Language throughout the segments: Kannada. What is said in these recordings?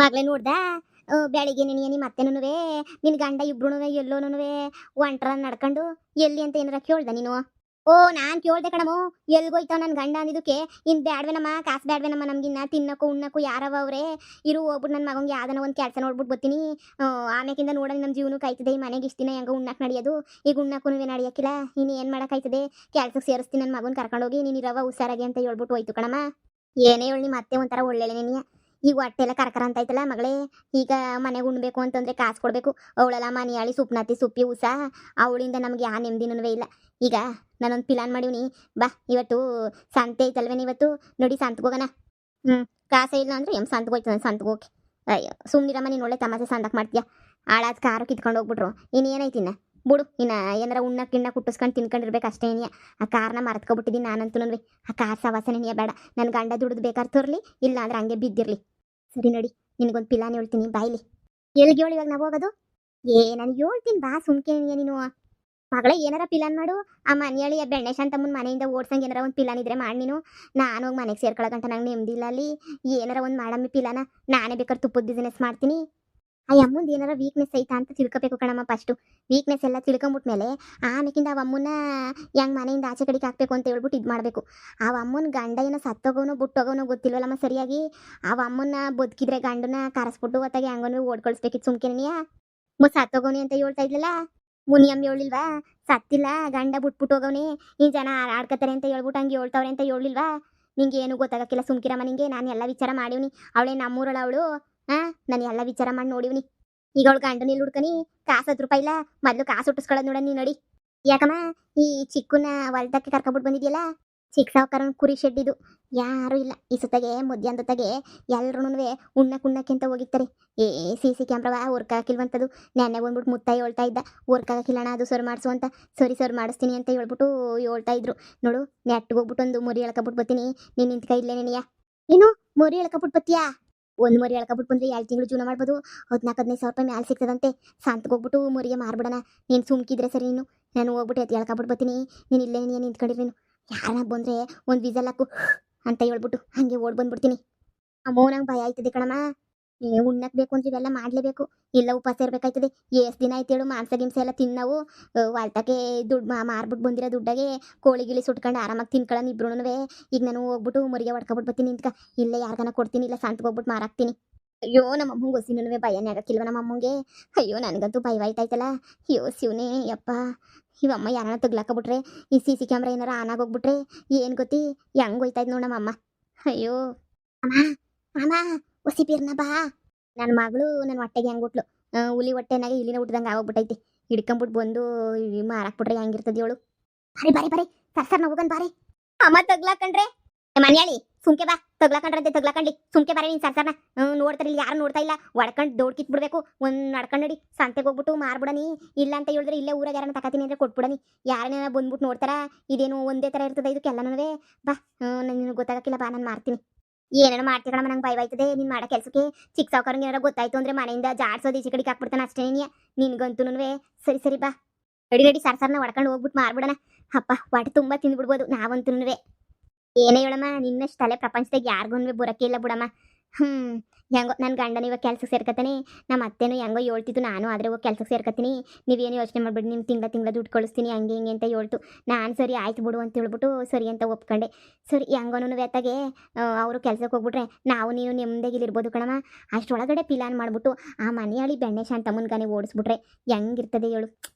ಮಗಳೇ ನೋಡ್ದ ಬೆಳಿಗ್ಗೆ ನಿನ್ನ ಮತ್ತೆನುವೆ ನಿನ್ ಗಂಡ ಇಬ್ರುನುವೆ ಎಲ್ಲೋನುವೆ ಒಂಟ್ರ ನಡ್ಕೊಂಡು ಎಲ್ಲಿ ಅಂತ ಏನಾರ ಕೇಳ್ದ ನೀನು? ಓ ನಾನ್ ಕೇಳ್ದೆ ಕಣಮು. ಎಲ್ಗೋಯ್ತಾವ ನನ್ ಗಂಡ ಅಂದಿದ್ದಕ್ಕೆ ಇನ್ ಬ್ಯಾಡ್ವೇನಮ್ಮ ಕಾಸು ಬ್ಯಾಡ್ವೇನಮ್ಮ ನಮ್ಗಿನ್ನ ತಿನ್ನಕ್ಕೂ ಉಣ್ಣಕ್ಕೂ ಯಾರವ ಅವ್ರೆ ಇರು ಹೋಗ್ಬಿಟ್ಟು ನನ್ನ ಮಗಂಗೆ ಯಾವ್ದನ ಒಂದು ಕೆಲಸ ನೋಡ್ಬಿಟ್ಟು ಬರ್ತೀನಿ. ಆಮ್ಯಾಕಿಂದ ನೋಡ ನಮ್ಮ ಜೀವನ ಕಾಯ್ತದೆ ಈ ಮನೆಗೆ ಇಷ್ಟ ದಿನ ಹೆಂಗ ಉಣ್ಣಕ್ಕೆ ನಡೆಯೋದು ಈಗ ಉಣ್ಣಕ್ಕೂ ನಡೆಯಕ್ಕಿಲ್ಲ ಇನ್ನು ಏನು ಮಾಡೋಕ್ಕಾಯ್ತದೆ ಕೆಲ್ಸಕ್ಕೆ ಸೇರಿಸ್ತೀನಿ ನನ್ನ ಮಗನ ಕರ್ಕೊಂಡೋಗಿ ನೀನು ಇರವ ಹುಷಾರಾಗಿ ಅಂತ ಹೇಳ್ಬಿಟ್ಟು ಹೋಯ್ತು ಕಣಮ್ಮ. ಏನೇ ಹೇಳಿ ಮತ್ತೆ ಒಂಥರ ಒಳ್ಳೆಳೆ ನೀನು ಈಗ ಹೊಟ್ಟೆ ಎಲ್ಲ ಕರ್ಕರ ಅಂತ ಆಯ್ತಲ್ಲ ಮಗಳೇ. ಈಗ ಮನೆಗೆ ಉಣ್ಬೇಕು ಅಂತಂದ್ರೆ ಕಾಸು ಕೊಡ್ಬೇಕು. ಅವಳೆಲ್ಲ ಮನೆಯಾಳಿ ಸುಪ್ನಾತಿ ಸುಪ್ಪಿ ಉಸ ಅವಳಿಂದ ನಮ್ಗೆ ಯಾವ ನೆಮ್ಮದಿನೂ ಇಲ್ಲ. ಈಗ ನಾನೊಂದು ಪ್ಲಾನ್ ಮಾಡೀನಿ. ಬಾ ಇವತ್ತು ಸಂತೆ ಐತಲ್ವೇನ ಇವತ್ತು ನೋಡಿ ಸಂತೆಗೆ ಹೋಗೋಣ. ಕಾಸೇ ಇಲ್ಲ ಅಂದ್ರೆ ಎಮ್ ಸಂತೆಗೆ ಹೋಯ್ತು ಸಂತೆಗೆ ಹೋಗಿ. ಅಯ್ಯೋ ಸುಮ್ಮನಿರಮ್ಮ ನೀನು ಒಳ್ಳೆ ತಮಾಷೆ ಸಂದಕ್ಕೆ ಮಾಡ್ತೀಯ. ಆಳಾದ ಕಾರು ಕಿತ್ಕೊಂಡು ಹೋಗ್ಬಿಟ್ರು ಇನ್ನೇನೈತಿನ್ನ ಬಿಡು. ಇನ್ನು ಏನಾರ ಉಣ್ಣ ಕಿಣ್ಣ ಕುಟ್ಟಿಸ್ಕೊಂಡು ತಿನ್ಕೊಂಡಿರ್ಬೇಕು ಅಷ್ಟೇ ನೀ. ಆ ಕಾರ್ನ ಮರ್ತ್ಕೊಬಿಟ್ಟಿದ್ದೀನಿ ನಾನಂತೂ ನನ್ವಿ. ಆ ಕಾರ್ ಸವಾಸನೆ ನೀ ಬೇಡ. ನನ್ನ ಗಂಡ ದುಡ್ದು ಬೇಕಾದ್ರೆ ತರಲಿ ಇಲ್ಲ ಅಂದ್ರೆ ಹಂಗೆ ಬಿದ್ದಿರಲಿ. ಸರಿ ನೋಡಿ ನಿನಗೊಂದು ಪಿಲಾನ್ ಹೇಳ್ತೀನಿ ಬಾಯ್ಲಿ. ಎಲ್ಲಿಗೆ ಹೇಳಿ ಇವಾಗ ನಾವು ಹೋಗೋದು? ನಾನು ಹೇಳ್ತೀನಿ ಬಾ ಸುಮ್ಕೆ ನೀನು. ಮಗಳೇ ಏನಾರ ಪಿಲಾನ್ ಮಾಡು. ಆ ಮನೆಯಳಿ ಬೆಣ್ಣೆ ಶಾಂತಮ್ಮನ ಮನೆಯಿಂದ ಓಡ್ಸಂಗೆ ಏನಾರ ಒಂದು ಪಿಲಾನ್ ಇದ್ರೆ ಮಾಡಿ ನೀನು. ನಾನು ಹೋಗಿ ಮನೆಗೆ ಸೇರ್ಕೊಳ್ಳೋಗಂಟ ನಂಗೆ ನೆಮ್ಮದಿಲ್ಲ ಅಲ್ಲಿ. ಏನಾರ ಒಂದು ಮಾಡಮ್ಮಿ ಪಿಲಾನ. ನಾನೇ ಬೇಕಾದ್ರೆ ತುಪ್ಪದ ಬಿಸ್ನೆಸ್ ಮಾಡ್ತೀನಿ. ಆ ಅಮ್ಮಂದು ಏನಾರ ವೀಕ್ನೆಸ್ ಐತಾ ಅಂತ ತಿಳ್ಕೊಬೇಕು ಕಣಮ್ಮ ಫಸ್ಟು. ವೀಕ್ನೆಸ್ ಎಲ್ಲ ತಿಳ್ಕೊಂಬಿಟ್ಮೇಲೆ ಆಮೇಕಿಂದ ಆ ಅಮ್ಮನ ಹೆಂಗೆ ಮನೆಯಿಂದ ಆಚೆ ಕಡೆಗೆ ಹಾಕ್ಬೇಕು ಅಂತ ಹೇಳ್ಬಿಟ್ಟು ಇದು ಮಾಡಬೇಕು. ಆ ಅಮ್ಮನ ಗಂಡ ಏನೋ ಸತ್ತೋಗೋನೋ ಬಿಟ್ಟೋಗೋನೋ ಗೊತ್ತಿಲ್ವಲ್ಲಮ್ಮ ಸರಿಯಾಗಿ. ಆ ಅಮ್ಮನ ಬದುಕಿದ್ರೆ ಗಂಡನ ಕರೆಸ್ಬಿಟ್ಟು ಹೊತ್ತಾಗಿ ಹಂಗನೂ ಓಡ್ಕೊಳಿಸ್ಬೇಕಿತ್ತು ಸುಮ್ಕೆನೆಯಾ. ಸತ್ತೋಗೋನಿ ಅಂತ ಹೇಳ್ತಾ ಇದ್ಲಲ್ಲ ಮುನಿಯಮ್ಮ ಹೇಳಿಲ್ವಾ? ಸತ್ತಿಲ್ಲ ಗಂಡ ಬಿಟ್ಬಿಟ್ಟು ಹೋಗವನಿ ಈ ಜನ ಆಡ್ಕತಾರೆ ಅಂತ ಹೇಳ್ಬಿಟ್ಟು ಹಂಗೆ ಹೇಳ್ತವ್ರೆ ಅಂತ ಹೇಳಿಲ್ವಾ? ನಿಂಗೆ ಏನು ಗೊತ್ತಾಗಕ್ಕಿಲ್ಲ ಸುಮ್ಕಿರಮ್ಮ. ನಿಂಗೆ ನಾನು ಎಲ್ಲ ವಿಚಾರ ಮಾಡಿವ್ನಿ. ಅವಳೇ ನಮ್ಮೂರಳ ಅವಳು. ನಾನು ಎಲ್ಲ ವಿಚಾರ ಮಾಡಿ ನೋಡಿವ್ನಿ. ಈಗ ಅವಳು ಗಂಡನ ಇಲ್ಲಿ ಹುಡ್ಕನಿ ಕಾಸು 10 ರೂಪಾಯಿ ಇಲ್ಲ. ಮೊದಲು ಕಾಸು ಹುಟ್ಟಿಸ್ಕೊಳ್ಳೋದು ನೋಡ ನೀ ನೋಡಿ. ಯಾಕಮ್ಮ ಈ ಚಿಕ್ಕನ ಹೊಲ್ದಕ್ಕೆ ಕರ್ಕೊಬಿಟ್ಟು ಬಂದಿದ್ಯಲ್ಲ ಚಿಕ್ಕ ಸಾವುಕಾರನ ಕುರಿ ಶೆಡ್ ಇದು. ಯಾರು ಇಲ್ಲ ಈ ಸುತ್ತಾಗೆ ಮಧ್ಯಾಹ್ನದೊತ್ತಾಗೆ ಎಲ್ರೂ ಉಣ್ಣಕ್ಕೆ ಅಂತ ಹೋಗಿರ್ತಾರೆ. ಸಿ ಕ್ಯಾಮ್ರವ ವರ್ಕ್ ಹಾಕಿಲ್ವಂತದು. ನೆನ್ನೆ ಬಂದ್ಬಿಟ್ಟು ಮುತ್ತಾಯಿ ಹೇಳ್ತಾ ಇದ್ದ ವರ್ಕ್ ಹಾಕಿಲ್ಲಣ್ಣ ಅದು ಸರ್ ಮಾಡಿಸು ಅಂತ. ಸರಿ ಸರ್ ಮಾಡಿಸ್ತೀನಿ ಅಂತ ಹೇಳ್ಬಿಟ್ಟು ಹೇಳ್ತಾ ಇದ್ರು. ನೋಡು ನೆಟ್ಟಿಗೆ ಹೋಗ್ಬಿಟ್ಟು ಒಂದು ಮುರಿ ಎಳ್ಕೊಬಿಟ್ಟು ಬರ್ತೀನಿ. ನೀನು ನಿಂತ್ಕ ಇಲ್ಲೇ ನೆನೆಯ. ಏನು ಮುರಿ ಎಳ್ಕೊಬಿಟ್ಟು ಬತ್ತೀಯಾ? ಒಂದು ಮರಿ ಎಳ್ಕೊಬಿಟ್ಟು ಬಂದ್ರೆ 2 ತಿಂಗಳು ಜೀವನ ಮಾಡ್ಬೋದು. 14-15 ಸಾವಿರ ರೂಪಾಯಿ ಮ್ಯಾಲೆ ಸಿಗ್ತದಂತೆ. ಸಂತೆಗೆ ಹೋಗ್ಬಿಟ್ಟು ಮುರಿಗೆ ಮಾರ್ಬಿಡೋಣ. ನೀನು ಸುಮ್ಕಿದ್ರೆ ಸರಿ ನೀನು. ನಾನು ಹೋಗ್ಬಿಟ್ಟು ಎಳ್ಕೊಬಿಟ್ಟು ಬರ್ತೀನಿ. ನೀನು ಇಲ್ಲೇ ನೀನು ನಿಂತ್ಕೊಂಡಿರಿ. ನೀನು ಯಾರನ್ನ ಬಂದರೆ ಒಂದು ವಿಸಲ್ ಹಾಕು ಅಂತ ಹೇಳ್ಬಿಟ್ಟು ಹಾಗೆ ಓಡ್ ಬಂದ್ಬಿಡ್ತೀನಿ. ಅಮ್ಮೋ ನಂಗೆ ಭಯ ಆಯ್ತದೆ ಕಣಮ್ಮ. ಉಣ್ಣಕ್ಕೆ ಬೇಕು ಅಂದ್ರೆ ಇವೆಲ್ಲ ಮಾಡಲೇಬೇಕು. ಇಲ್ಲ ಉಪವಾಸ ಇರಬೇಕಾಯ್ತದೆ. ಎಷ್ಟು ದಿನ ಆಯ್ತು ಹೇಳು ಮಾಂಸ ಗಿಂಸ ಎಲ್ಲ ತಿನ್ನವು. ವಾಲ್ಟಕ್ಕೆ ದುಡ್ಡು ಮಾರ್ಬಿಟ್ಟು ಬಂದಿರೋ ದುಡ್ಡಾಗೆ ಕೋಳಿ ಗಿಳಿ ಸುಟ್ಕೊಂಡು ಆರಾಮಾಗಿ ತಿನ್ಕೊಳ್ಳೋಣ ಇಬ್ರುನುವೆ. ಈಗ ನಾನು ಹೋಗ್ಬಿಟ್ಟು ಮುರಿಗೆ ಹೊಡ್ಕೊಬಿಟ್ಟು ಬರ್ತೀನಿ ನಿಂತ್ಕ. ಇಲ್ಲೇ ಯಾರಿಗಾನ ಕೊಡ್ತೀನಿ ಇಲ್ಲ ಸಂತೆಗೆ ಹೋಗ್ಬಿಟ್ಟು ಮಾರಾಕ್ತೀನಿ. ಅಯ್ಯೋ ನಮ್ಮ ಅಮ್ಮಂಗೆ ಗೊಸಿನೂ ಭಯನೇ ಆಗಕ್ಕಿಲ್ವ ನಮ್ಮ ಅಮ್ಮಂಗೆ. ಅಯ್ಯೋ ನನಗಂತೂ ಭಯವಾಯ್ತಾಯ್ತಲ್ಲ. ಅಯ್ಯೋ ಶಿವನೇ ಯಪ್ಪ. ಇವಮ್ಮ ಯಾರನ್ನ ತಗ್ಲಾಕಬಿಟ್ರೆ ಈ ಸಿ ಕ್ಯಾಮ್ರಾ ಏನಾರ ಆನ್ ಆಗೋಗ್ಬಿಟ್ರೆ ಏನು ಗೊತ್ತಿ ಹೆಂಗೆ ಹೋಯ್ತಾಯ್ತು ನೋಡು ನಮ್ಮಮ್ಮ. ಅಯ್ಯೋ ಅಮ್ಮ ಅಮ್ಮ ಒಸಿ ಬೀರ್ನ ಬಾ. ನನ್ನ ಮಗಳು ನನ್ನ ಹೊಟ್ಟೆಗೆ ಹೆಂಗುಟ್ಲು. ಹುಲಿ ಹೊಟ್ಟೆನಾಗೆ ಇಲ್ಲಿನ ಹುಟ್ಟಿದಂಗೆ ಆಗೋಗ್ಬಿಟ್ಟೈತಿ. ಹಿಡ್ಕೊಂಬಿಟ್ಟು ಬಂದು ಮಾರಾಕ್ಬಿಟ್ರೆ ಹೆಂಗಿರ್ತದೆ ಹೇಳು. ಬಾರಿ ಬಾರಿ ಬಾರಿ ಸರ್ ನಾವು ಹೋಗನ್ ಬಾರಿ. ಅಮ್ಮ ತಗ್ಲಾಕಂಡ್ರೆ ಮನ್ಯಾಳಿ ಸುಮ್ಕೆ ಬಾ. ತಗ್ಲಾಕಂಡ್ರಂತೆ ತಗ್ಲಾಕಂಡಿ ಸುಮ್ಕೆ ಬಾರಿ ನೀನು ಸರ್ಸರ್ನ. ನೋಡ್ತಾರೆ ಇಲ್ಲಿ ಯಾರು ನೋಡ್ತಾ ಇಲ್ಲ. ಒಡ್ಕೊಂಡು ದೌಡ್ ಬಿಡ್ಬೇಕು. ಒಂದು ನಡ್ಕೊಂಡು ನಡಿ ಸಂತೆಗೆ ಹೋಗ್ಬಿಟ್ಟು ಮಾರ್ಬಿಡನಿ. ಇಲ್ಲ ಅಂತ ಹೇಳಿದ್ರೆ ಇಲ್ಲೇ ಊರಾಗ ಯಾರನ್ನ ತಗೋತೀನಿ ಅಂದರೆ ಕೊಟ್ಬಿಡನಿ. ಯಾರನ್ನ ಬಂದ್ಬಿಟ್ಟು ನೋಡ್ತಾರ ಇದೇನು ಒಂದೇ ಥರ ಇರ್ತದೆ ಇದಕ್ಕೆಲ್ಲನೂ. ಬಾ ನನಗೆ ಗೊತ್ತಾಗಕ್ಕಿಲ್ಲ ಬಾ ನಾನು ಮಾರ್ತೀನಿ. ಏನೇನೋ ಮಾಡ್ತಿ ಕಣಮ್ಮ ನಂಗೆ ಭಯವಾಯ್ತದೆ ನೀನು ಮಾಡೋ ಕೆಲಸಕ್ಕೆ. ಚಿಕ್ಕ ಸಾವುಕಾರಂಗೆ ಏನಾರ ಗೊತ್ತಾಯ್ತು ಅಂದರೆ ಮನೆಯಿಂದ ಜಾಡ್ಸೋದು ಈಚೆ ಕಡೆಗೆ ಹಾಕ್ಬಿಡ್ತಾನೆ ಅಷ್ಟೇ ನಿನ್ಗಂತೂ. ಸರಿ ಸರಿ ಬಾ ರೆಡಿ ರೆಡಿ ಸರ್ಸರ್ನ ಹೊಡ್ಕೊಂಡು ಹೋಗ್ಬಿಟ್ಟು ಮಾರ್ಬಿಡೋಣ. ಅಪ್ಪ ಹೊಟ್ಟೆ ತುಂಬ ತಿಂದ್ಬಿಡ್ಬೋದು ನಾವಂತೂ. ಏನೇ ಹೇಳಮ್ಮ ನಿನ್ನಷ್ಟು ತಲೆ ಪ್ರಪಂಚದಾಗ ಯಾರಿಗೂ ಬರೋಕೆ ಇಲ್ಲ ಬಿಡಮ್ಮ. ಹೆಂಗೋ ನನ್ನ ಗಂಡನ ಇವಾಗ ಕೆಲ್ಸಕ್ಕೆ ಸೇರ್ಕತಾನೆ. ನಮ್ಮ ಅತ್ತೆನೂ ಹೆಂಗೋ ಹೇಳ್ತಿತ್ತು ನಾನು ಆದರೆ ಹೋಗಿ ಕೆಲ್ಸಕ್ಕೆ ಸೇರ್ಕತೀನಿ. ನೀವೇನು ಯೋಚನೆ ಮಾಡ್ಬಿಡಿ ನಿಮ್ಮ ತಿಂಗಳ ದುಡ್ಡು ಕಳಿಸ್ತೀನಿ ಹಂಗೆ ಹಿಂಗೆ ಅಂತ ಹೇಳ್ತು. ನಾನು ಸರಿ ಆಯ್ತು ಬಿಡು ಅಂತ ಹೇಳ್ಬಿಟ್ಟು ಸರಿ ಅಂತ ಒಪ್ಕೊಂಡೆ. ಸರಿ ಹೆಂಗೋನು ವ್ಯತ್ತಾಗೆ ಅವರು ಕೆಲ್ಸಕ್ಕೆ ಹೋಗ್ಬಿಟ್ರೆ ನಾವು ನೀನು ನೆಮ್ಮದಿಗಿಲಿರ್ಬೋದು ಕಣಮ್ಮ. ಅಷ್ಟೊಳಗಡೆ ಪಿಲಾನ್ ಮಾಡಿಬಿಟ್ಟು ಆ ಮನೆಯಾಳಿ ಬೆಣ್ಣೆ ಶಾಂತಮ್ಮನ್ಗಾನೆ ಓಡಿಸ್ಬಿಟ್ರೆ ಹೆಂಗಿರ್ತದೆ ಹೇಳು.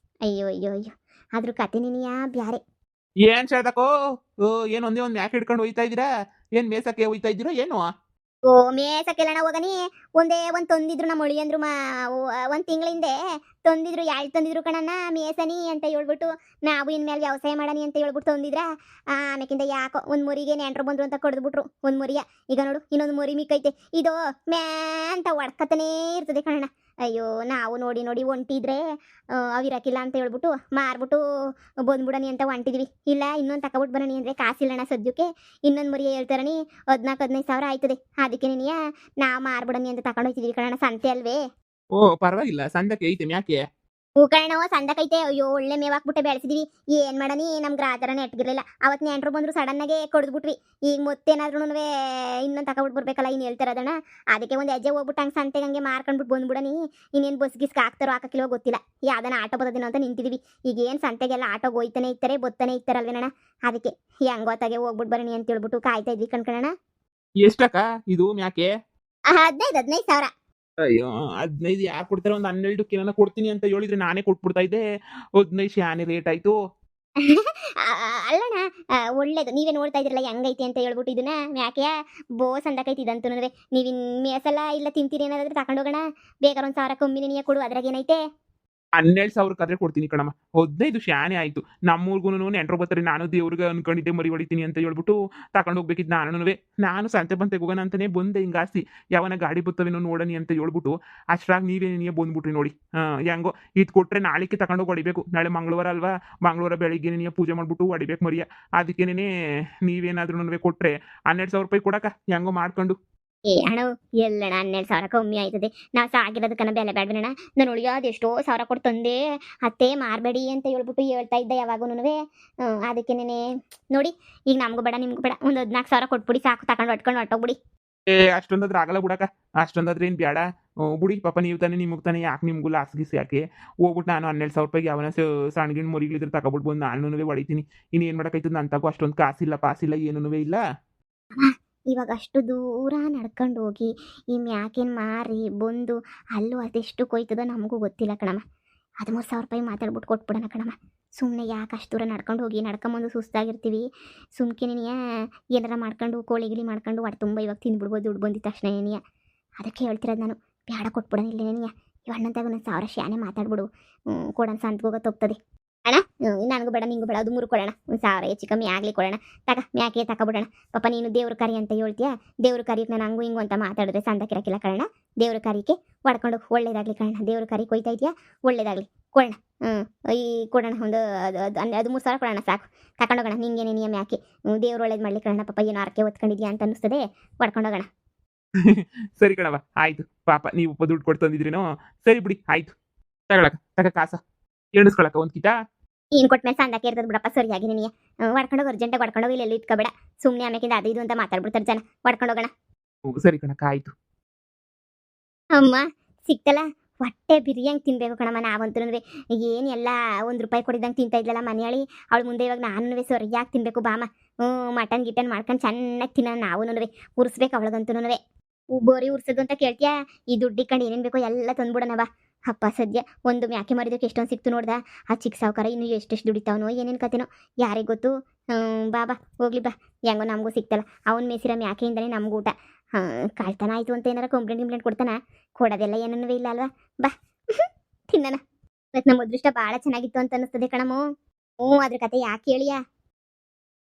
ಅಯ್ಯೋ ಅಯ್ಯೋ ಅಯ್ಯೋ ಅದ್ರ ಕತೆ ನೀನಿಯಾ ಬ್ಯಾರೆ. ಏನ್ ಶಾರದಕ್ಕೋ ಏನ್ ಒಂದೇ ಒಂದ್ ಮ್ಯಾಕ್ ಹಿಡ್ಕೊಂಡು ಹೋಯ್ತಾ ಇದೀರಾ? ಏನ್ ಮೇಸಕ್ಕೆ ಹೋಯ್ತಾ ಇದ್ದೀರಾ ಏನು? ಓ ಮೇಸಕ್ಕೆಲ್ಲಣ ಹೋಗನಿ. ಒಂದೇ ಒಂದು ತಂದಿದ್ರು ನಮ್ಮ ಮಳಿ ಅಂದ್ರು ಒಂದು ತಿಂಗಳ ಹಿಂದೆ ತಂದಿದ್ರು. ತಂದಿದ್ರು ಕಣಣ್ಣ ಮೇಸನಿ ಅಂತ ಹೇಳ್ಬಿಟ್ಟು ನಾವು ಇನ್ಮೇಲೆ ವ್ಯವಸಾಯ ಮಾಡನಿ ಅಂತ ಹೇಳ್ಬಿಟ್ಟು ತಂದಿದ್ರ. ಆಮೇಕಿಂದ ಯಾಕೋ ಒಂದು ಮುರಿಗೆ ನೆಂಟ್ರು ಬಂದ್ರು ಅಂತ ಕಡ್ದ್ಬಿಟ್ರು ಒಂದು ಮುರಿಯ. ಈಗ ನೋಡು ಇನ್ನೊಂದು ಮುರಿ ಮಿಕ್ಕೈತೆ. ಇದು ಮ್ಯಾ ಅಂತ ಹೊಡ್ಕತಾನೇ ಇರ್ತದೆ ಕಣಣ್ಣ. ಅಯ್ಯೋ ನಾವು ನೋಡಿ ನೋಡಿ ಒಂಟಿದ್ರೆ ಅವಿರಕ್ಕಿಲ್ಲ ಅಂತ ಹೇಳ್ಬಿಟ್ಟು ಮಾರ್ಬಿಟ್ಟು ಬಂದ್ಬಿಡನಿ ಅಂತ ಹೊಂಟಿದ್ವಿ. ಇಲ್ಲ ಇನ್ನೊಂದು ತಗೊಬಿಟ್ಟು ಬರೋಣಿ ಅಂದರೆ ಕಾಸಿಲ್ಲಣ್ಣ ಸದ್ಯಕ್ಕೆ. ಇನ್ನೊಂದು ಮುರಿ ಹೇಳ್ತಾರನಿ 14-15 ಸಾವಿರ ಆಯ್ತದೆ. ಅದಕ್ಕೆ ನೀನಿಯ ನಾವು ಮಾರ್ಬಿಡನಿ ಅಂತ ತಗೊಂಡು ಹೋಗ್ತಿದ್ವಿ ಕಣಣ್ಣ ಸಂತೆ ಅಲ್ವೇ. ಓ ಪರವಾಗಿಲ್ಲ ಸಂದಕ್ಕೆ ಐತೆ ಮ್ಯಾಕೆ. ಹೂಕಣ್ಣೋ ಸಂದಕೈತೆ ಅಯ್ಯೋ ಒಳ್ಳೆ ಮೇವಾಕ್ಬಿಟ್ಟೆ ಬೆಳೆಸಿದೀವಿ ಏನ್ ಮಾಡನಿ ನಮ್ಗೆ ರಾಜರ ನೆಟ್ಗಿರ್ಲಿಲ್ಲ ಅವತ್ ನೆಂಟ್ರು ಬಂದ್ರು ಸಡನ್ ಆಗಿ ಕೊಡ್ದ್ಬಿಟ್ವಿ ಈಗ ಮತ್ತೇನಾದ್ರೂ ಇನ್ನೊಂದು ತಗೊಬಿಟ್ಟು ಬರ್ಬೇಕಲ್ಲ ಇನ್ ಹೇಳ್ತಿರೋದಣ್ಣ ಅದಕ್ಕೆ ಒಂದು ಹೆಜ್ಜೆ ಹೋಗ್ಬಿಟ್ಟು ಹಂಗೆ ಸಂತೆಗೆ ಹಂಗೆ ಮಾರ್ಕೊಂಡ್ಬಿಟ್ಟು ಬಂದ್ಬಿಡನಿ ಇನ್ನೇನು ಬಸ್ ಗಿಸ್ಕ ಹಾಕ್ತಾರೋ ಹಾಕಕ್ಕಿಲ್ವೋ ಗೊತ್ತಿಲ್ಲ ಯಾವ್ದನ ಆಟೋ ಬರೋದೇನೋ ಅಂತ ನಿಂತಿದೀವಿ ಈಗ ಏನ್ ಸಂತೆಗೆಲ್ಲ ಆಟೋಗೆ ಹೋಯ್ತಾನೆ ಇರ್ತಾರೆ ಬತ್ತಾನೆ ಇರ್ತಾರಲ್ವೇನಣ್ಣ ಅದಕ್ಕೆ ಹೆಂಗೋತ್ತಾಗೆ ಹೋಗ್ಬಿಟ್ಟು ಬರಣಿ ಅಂತ ಹೇಳ್ಬಿಟ್ಟು ಕಾಯ್ತಾ ಇದ್ವಿ ಕಣ್ಕಣಣ್ಣ ಎಷ್ಟಕ್ಕ ಇದು ಮ್ಯಾಕೆ 15,000 ಅಯ್ಯೋ 15 ಯಾರು ಕೊಡ್ತಾರೆ? ಒಂದು 12 ಕಿಲೋನ ಕೊಡ್ತೀನಿ ಅಂತ ಹೇಳಿದ್ರೆ ನಾನೇ ಕೊಟ್ಬಿಡ್ತಾ ಇದ್ದೆ. 15 ಶಾನೆ ರೇಟ್ ಆಯ್ತು. ಅಲ್ಲಣ್ಣ ಒಳ್ಳೇದು ನೀವೇ ನೋಡ್ತಾ ಇದ್ರಲ್ಲ ಹೆಂಗೈತಿ ಅಂತ ಹೇಳ್ಬಿಟ್ಟು ಇದನ್ನ ಯಾಕೆ ಬೋಸ್ ಅಂದಕೈತಿ ಇದಂತೂ ನೀವಿನ್ ಮೇಸಲ್ಲ ಇಲ್ಲ ತಿಂತೀರಿ ಏನಾದ್ರೆ ತಗೊಂಡು ಹೋಗೋಣ ಬೇಕಾದ್ರೆ 1,000 ಕಮ್ಮಿನೇ ನೀ ಕೊಡು ಅದ್ರಾಗ ಏನೈತೆ 12,000 ಕಾದ್ರೆ ಕೊಡ್ತೀನಿ ಕಣಮ್ಮ. 15 ಶಾನೆ ಆಯ್ತು. ನಮ್ಮೂರ್ಗುನು ನೆಂಟ್ರು ಬರ್ತಾರೆ, ನಾನು ದೇವ್ರಿಗೆ ಅನ್ಕೊಂಡಿದ್ದೆ ಮರಿ ಹೊಡಿತೀನಿ ಅಂತ ಹೇಳ್ಬಿಟ್ಟು ತಗೊಂಡು ಹೋಗ್ಬೇಕಿದ್ ನಾನು ಸಂತೆ ಬಂತೆಗೆ ಹೋಗೋಣ ಅಂತಾನೆ ಬಂದೆ ಹಿಂಗಾಸಿ ಯಾವನ ಗಾಡಿ ಬರ್ತವೇನೋ ನೋಡನಿ ಅಂತ ಹೇಳ್ಬಿಟ್ಟು ಅಷ್ಟ್ರಾಗ ನೀವೇ ಬಂದ್ಬಿಟ್ರಿ ನೋಡಿ. ಹೆಂಗೋ ಇದು ಕೊಟ್ರೆ ನಾಳೆಗೆ ತಗೊಂಡೋಗಿ ಹೊಡಿಬೇಕು. ನಾಳೆ ಮಂಗಳವಾರ ಅಲ್ವಾ, ಮಂಗಳವಾರ ಬೆಳಿಗ್ಗೆ ನೀ ಪೂಜೆ ಮಾಡ್ಬಿಟ್ಟು ಹೊಡಿಬೇಕು ಮರಿಯ. ಅದಕ್ಕೇನೆ ನೀವೇನಾದ್ರೂ ಕೊಟ್ರೆ 12,000 ರೂಪಾಯಿ ಕೊಡಕ ಹೆಂಗೋ ಮಾಡ್ಕೊಂಡು. ಅಣ್ಣ ಎಲ್ಲಣ್ಣ 12,000 ಕಮ್ಮಿ ಆಯ್ತದೆ ನಾವು ಸಾಗಿರೋದಕ್ಕನ ಬೆಲೆ ಬೇಡವೇನಣ್ಣ ನಾನು ಉಳಿಯೋದು ಎಷ್ಟೋ ಸಾವಿರ ಕೊಟ್ಟು ತಂದೆ ಅತ್ತೆ ಮಾರಬೇಡಿ ಅಂತ ಹೇಳ್ಬಿಟ್ಟು ಹೇಳ್ತಾ ಇದ್ದೆ ಯಾವಾಗೂನುವೆ ಅದಕ್ಕೇನೆ ನೋಡಿ ಈಗ ನಮಗೂ ಬೇಡ ನಿಮ್ಗೂ ಬೇಡ ಒಂದು 14,000 ಕೊಟ್ಬಿಡಿ ಸಾಕು ತಗೊಂಡು ಹೊಟ್ಬಿಡಿ ಅಷ್ಟೊಂದಾದ್ರೆ ಆಗಲ್ಲ ಬಿಡಕ. ಅಷ್ಟೊಂದಾದ್ರೆ ಏನ್ ಬೇಡ. ಬುಡಿ ಪಾಪ ನೀವು ತಾನೇ ನಿಮಗೆ ತಾನೇ ಯಾಕೆ ನಿಮ್ಗೂ ಲಾಸ್ ಗೀಸ್ ಯಾಕೆ ಹೋಗ್ಬಿಟ್ಟು ನಾನು 12,000 ರೂಪಾಯಿಗೆ ಯಾವನ ಸಣ್ಣಗಿನ ಮರಿಗಳಿದ್ರೆ ತಗೊಬಿಟ್ಟು ಬಂದು ನಾನು ಹೊಡಿತೀನಿ. ಇನ್ನೇನು ಮಾಡೋಕ್ಕಾಯ್ತದೆ? ನನ್ನ ತಗೋ ಅಷ್ಟೊಂದು ಕಾಸಿಲ್ಲ ಪಾಸಿಲ್ಲ ಏನೂ ಇಲ್ಲ. ಇವಾಗ ಅಷ್ಟು ದೂರ ನಡ್ಕೊಂಡು ಹೋಗಿ ಈ ಮ್ಯಾಕೇನು ಮಾರಿ ಬಂದು ಅಲ್ಲೂ ಅದೆಷ್ಟು ಕೊಯ್ತದೋ ನಮಗೂ ಗೊತ್ತಿಲ್ಲ ಕಣಮ್ಮ 13,000 ರೂಪಾಯಿ ಮಾತಾಡ್ಬಿಟ್ಟು ಕೊಟ್ಬಿಡೋಣ ಕಣಮ್ಮ ಸುಮ್ಮನೆ ಯಾಕೆ ಅಷ್ಟು ದೂರ ನಡ್ಕೊಂಡು ಹೋಗಿ ನಡ್ಕೊಂಬಂದು ಸುಸ್ತಾಗಿರ್ತೀವಿ ಸುಮ್ಕೆನೆಯ ಏನಾರ ಮಾಡ್ಕೊಂಡು ಕೋಳಿಗಿಲಿ ಮಾಡ್ಕೊಂಡು ಹೊಟ್ಟೆ ತುಂಬ ಇವಾಗ ತಿಂದ್ಬಿಡ್ಬೋದು ದುಡ್ಡು ಬಂದಿದ್ದ ತಕ್ಷಣ ಏನಿಯ ಅದಕ್ಕೆ ಹೇಳ್ತಿರೋದು ನಾನು ಬೇಡ ಕೊಟ್ಬಿಡೋಣ ಇಲ್ಲ ಏನಿಯ ಇವಣ್ಣಂತಾಗ ಒಂದು 1,000 ಶಾನೆ ಮಾತಾಡ್ಬಿಡು ಕೊಡೋಣ ಸಂತ್ಗೆ ಹೋಗೋದು ಹೋಗ್ತದೆ ಅಣ್ಣ ನನಗೂ ಬೇಡ ನಿಂಗೂ ಬೇಡ ಅದು 3 ಕೊಡೋಣ 1,000 ಹೆಚ್ಚು ಕಮ್ಮಿ ಆಗಲಿ ಕೊಡೋಣ ಮ್ಯಾಕೆ ತಗೊಬಿಡೋಣ ಪಾಪ ನೀನು ದೇವ್ರ ಕರಿ ಅಂತ ಹೇಳ್ತೀಯಾ ದೇವ್ರ ಕರಿಯಕ್ಕೆ ನಾನು ಹಂಗೂ ಹಿಂಗೂ ಅಂತ ಮಾತಾಡಿದ್ರೆ ಸಂದಕ್ಕಿರಕ್ಕಿಲ್ಲ ಕಣ ದೇವ್ರ ಕರಿಕೆ ಹೊಡ್ಕೊಂಡು ಒಳ್ಳೇದಾಗಲಿ ಕಣ ದೇವ್ರ ಕರಿ ಕೊಯ್ತಾ ಇದೆಯಾ ಒಳ್ಳೇದಾಗಲಿ ಕೊಡೋಣ ಈ ಕೊಡೋಣ ಒಂದು 13,000 ಕೊಡೋಣ ಸಾಕು ತಗೊಂಡೋಗೋಣ ನಿಂಗೇನೆ ನಿಯಮ ಯಾಕೆ ದೇವ್ರು ಒಳ್ಳೇದು ಮಾಡ್ಲಿ ಕಣ ಪಾಪ ಏನೋ ಅರ್ಕೆ ಹೊತ್ಕೊಂಡಿದ್ಯಾ ಅಂತ ಅನ್ನಿಸ್ತದೆ ಹೊಡ್ಕೊಂಡೋಗೋಣ ಸರಿ ಕಣವ ಆಯ್ತು. ಪಾಪ ನೀವು ದುಡ್ಡು ಕೊಟ್ಟು ತಂದಿದ್ರೇನೋ ಸರಿ ಬಿಡಿ ಆಯ್ತು. ತಗ ಕಾಸ ಎಣಿಸ್ಕೊಳಕ ಒಂದ್ ಕಿತ ನೀನು ಕೊಟ್ಟ ಮೇಲೆ ಸಂದಕ್ಕೆ ಇರ್ತದೆ ಬಿಡಪ್ಪ ಸರಿಯಾಗಿ ನೀನು ಹೊಡ್ಕೊಂಡೋಗಿ ಅರ್ಜೆಂಟಾಗಿ ಹೊಡ್ಕೊಂಡೋಗಿ ಇಲ್ಲೆಲ್ಲ ಇಟ್ಕೋಬೇಡ ಸುಮ್ಮನೆ ಆಮೇಕಿಂದ ಅದು ಇದು ಅಂತ ಮಾತಾಡ್ಬಿಡ್ತಾರೆ ಜನ ಹೊಡ್ಕೊಂಡೋಗೋಣ ಸರಿ ಕಣಕ್ಕ ಆಯ್ತು. ಅಮ್ಮ ಸಿಕ್ತಲ್ಲ ಹೊಟ್ಟೆ ಬಿರಿಯಂಗೆ ತಿನ್ಬೇಕು ಕಣಮ್ಮ ನಾವಂತೂ ಏನು ಎಲ್ಲ 1 ರೂಪಾಯಿ ಕೊಡಿದಂಗೆ ತಿಂತಾ ಇದ್ಲಲ್ಲ ಮನೆಯಾಳಿ ಅವಳು ಮುಂದೆ ಇವಾಗ ನಾನು ಸರಿಯಾಗಿ ತಿನ್ಬೇಕು ಬಾಮ ಮಟನ್ ಗಿಟನ್ ಮಾಡ್ಕೊಂಡು ಚೆನ್ನಾಗಿ ತಿನ್ನೋ ನಾವು ಉರ್ಸ್ಬೇಕು ಅವಳಗಂತೂ ಬೋರಿ ಉರ್ಸೋದು ಅಂತ ಕೇಳ್ತೀಯಾ ಈ ದುಡ್ಡು ಕಂಡು ಏನೇನು ಬೇಕೋ ಎಲ್ಲ ತಂದ್ಬಿಡೋಣವ ಅಪ್ಪ ಸದ್ಯ ಒಂದು ಮ್ಯಾಕೆ ಮರಿದಕ್ಕೆ ಎಷ್ಟೊಂದು ಸಿಕ್ತು ನೋಡ್ದ ಆ ಚಿಕ್ಕ ಸಾವುಕಾರ ಇನ್ನು ಎಷ್ಟೆಷ್ಟು ದುಡಿತಾವನೋ ಏನೇನು ಕತೆನೋ ಯಾರಿಗೆ ಗೊತ್ತು ಬಾಬಾ ಹೋಗ್ಲಿ ಬಾ ಹೆಂಗೋ ನಮಗೂ ಸಿಕ್ತಲ್ಲ ಅವ್ನು ಮೇಸಿರೋ ಮ್ಯಾಕೆಯಿಂದನೇ ನಮಗೂ ಊಟ ಕಾಳ್ತಾನ ಆಯಿತು ಅಂತ ಏನಾರ ಕಂಪ್ಲೇಂಟ್ ಕೊಡ್ತಾನ ಕೊಡೋದೆಲ್ಲ ಏನನ್ನೂ ಇಲ್ಲ ಅಲ್ವಾ ಬಾ ತಿನ್ನಣ ಇವತ್ತು ನಮ್ಮ ಅದೃಷ್ಟ ಭಾಳ ಚೆನ್ನಾಗಿತ್ತು ಅಂತ ಅನ್ನಿಸ್ತದೆ ಕಣಮೋ ಅದ್ರ ಕತೆ ಯಾಕೆ ಹೇಳಿಯಾ